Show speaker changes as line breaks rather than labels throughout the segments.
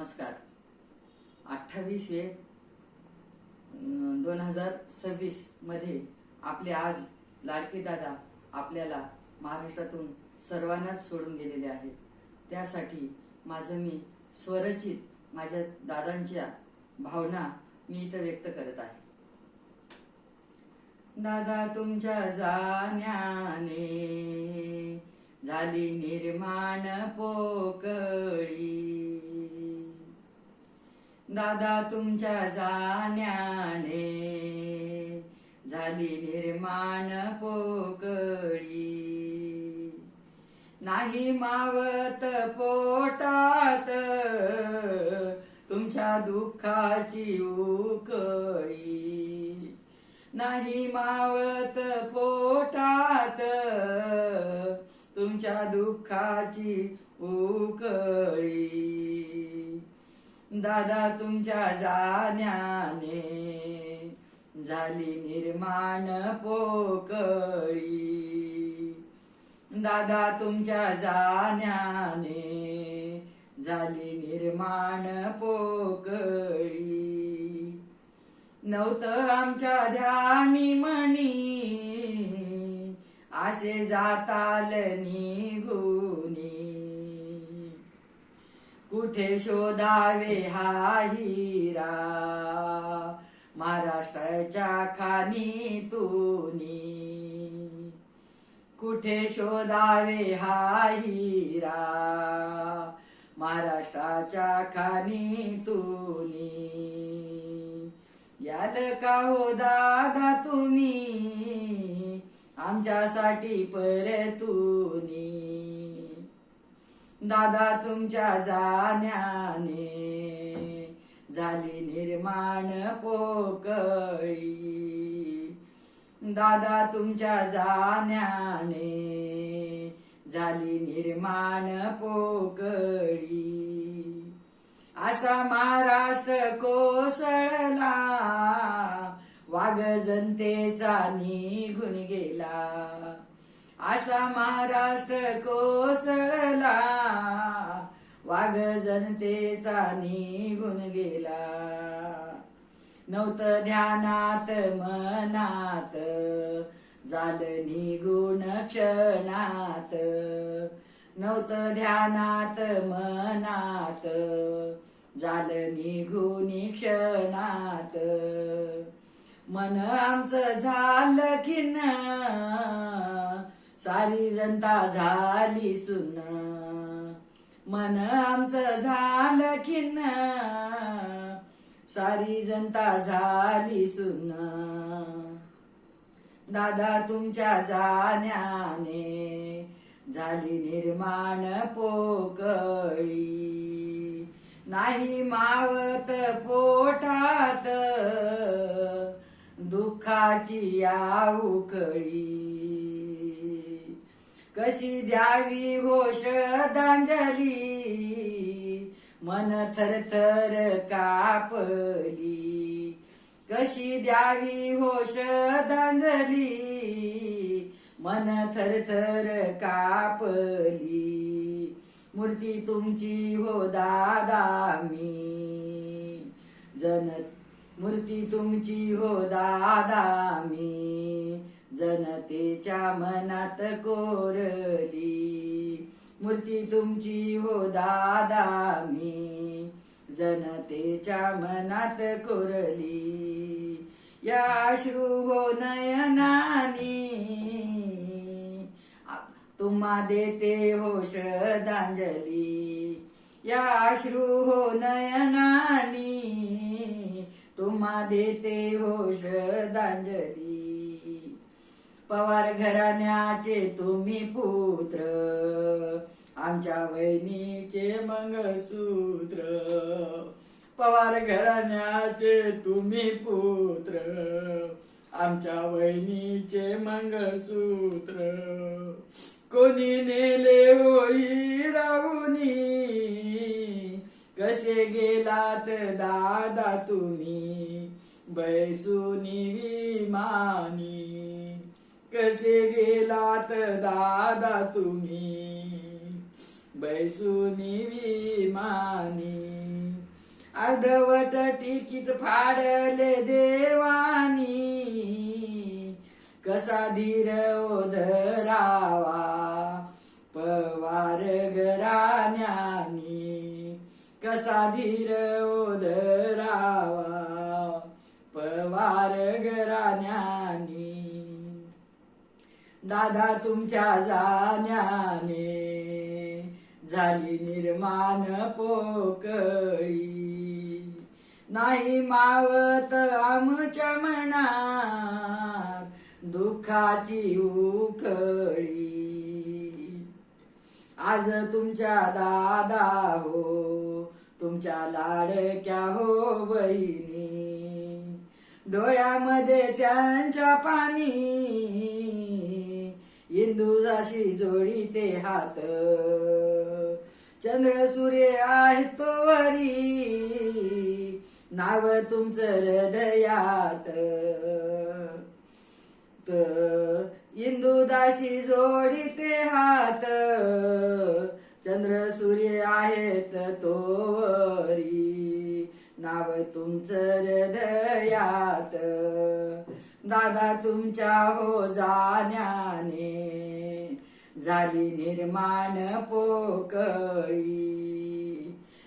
नमस्कार. 28/1/2026 मध्ये आपले आज लाडके दादा आपल्याला महाराष्ट्रातून सर्वांनाच सोडून गेलेले आहेत. त्यासाठी माझं मी स्वरचित माझ्या दादांच्या भावना मी इथं व्यक्त करत आहे. दादा तुमच्या जाण्याने झाली निर्माण पोकळी. दादा तुमच्या जाण्याने झाली निर्माण पोकळी. नाही मावत पोटात तुमच्या दुःखाची उकळी. नाही मावत पोटात तुमच्या दुःखाची उकळी. दादा तुमच्या जाण्याने झाली निर्माण पोकळी. दादा तुमच्या जाण्याने झाली निर्माण पोकळी. नव्हतं आमच्या ध्यानी मनी असे जाताल निघुनी. कुठे शोधावे हा हिरा महाराष्ट्राच्या खाणीतूनी. कुठे शोधावे हा हिरा महाराष्ट्राच्या खाणीतूनी. याल का हो दादा तुम्ही आमच्यासाठी परतूनी. दादा तुमच्या जाण्याने झाली निर्माण पोकळी. दादा तुमच्या जाण्याने झाली निर्माण पोकळी. असा महाराष्ट्र कोसळला वाघ जनतेचा निघून गेला. असा महाराष्ट्र कोसळला वाघ जनतेचा निघून गेला. नव्हतं ध्यानात मनात झालं निघून क्षणात. नव्हतं ध्यानात मनात झालं निघून क्षणात. मन आमचं झालं खिन्न सारी जनता झाली सुन्न. मन आमचं झालं खिन्न सारी जनता झाली सुन्न. दादा तुमच्या जाण्याने झाली निर्माण पोकळी. नाही मावत पोटात दुःखाची या उकळी. कशी द्यावी हो श्रद्धांजली मन थरथर कापली. कशी द्यावी हो श्रद्धांजली मन थरथर कापली. मूर्ती तुमची हो दादा मी मूर्ती तुमची हो दादा मी जनतेच्या मनात कोरली. मूर्ती तुमची हो दादा मी जनतेच्या मनात कोरली. या अश्रू हो नयनानी तुम्हा देते हो श्रद्धांजली. या अश्रू हो नयनानी तुम्हा देते हो श्रद्धांजली. पवार घराण्याचे तुम्ही पुत्र आमच्या वहिनीचे मंगळसूत्र. पवार घराण्याचे तुम्ही पुत्र आमच्या वहिनीचे मंगळसूत्र. कोणी नेले होई राहुनी कसे गेलात दादा तुम्ही बैसुनी विमानी. कसे गेलात दादा तुम्ही बैसुनी विमानी. अर्धवट तिकीट फाडले देवानी, कसा धीर ओधरावा पवार घराण्यानी, कसा धीर ओधरावा पवार घराण्यानी. दादा तुमच्या जाण्याने झाली निर्माण पोकळी, नाही मावत आमच्या मनात दुःखाची उखळी. आज तुमच्या दादा हो, तुमच्या लाडक्या हो बहिणी, डोळ्यामध्ये त्यांच्या पाणी, इंदुजाशी जोडीते हात, चंद्र सूर्य आहे तोवरी, नाव तुमचं हृदयात. इंदुदाशी जोडीते हात, चंद्र सूर्य आहेत तोवरी, नाव तुमचं हृदयात. दादा तुमच्या हो जाण्याने झाली निर्माण पोकळी,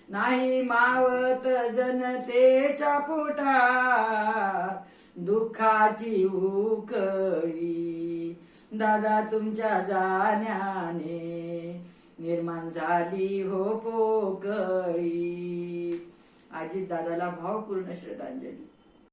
नाही मावत जनतेच्या पोटात दुःखाची उखळी. दादा तुमच्या जाण्याने निर्माण झाली हो पोकळी. अजित दादाला भावपूर्ण श्रद्धांजली.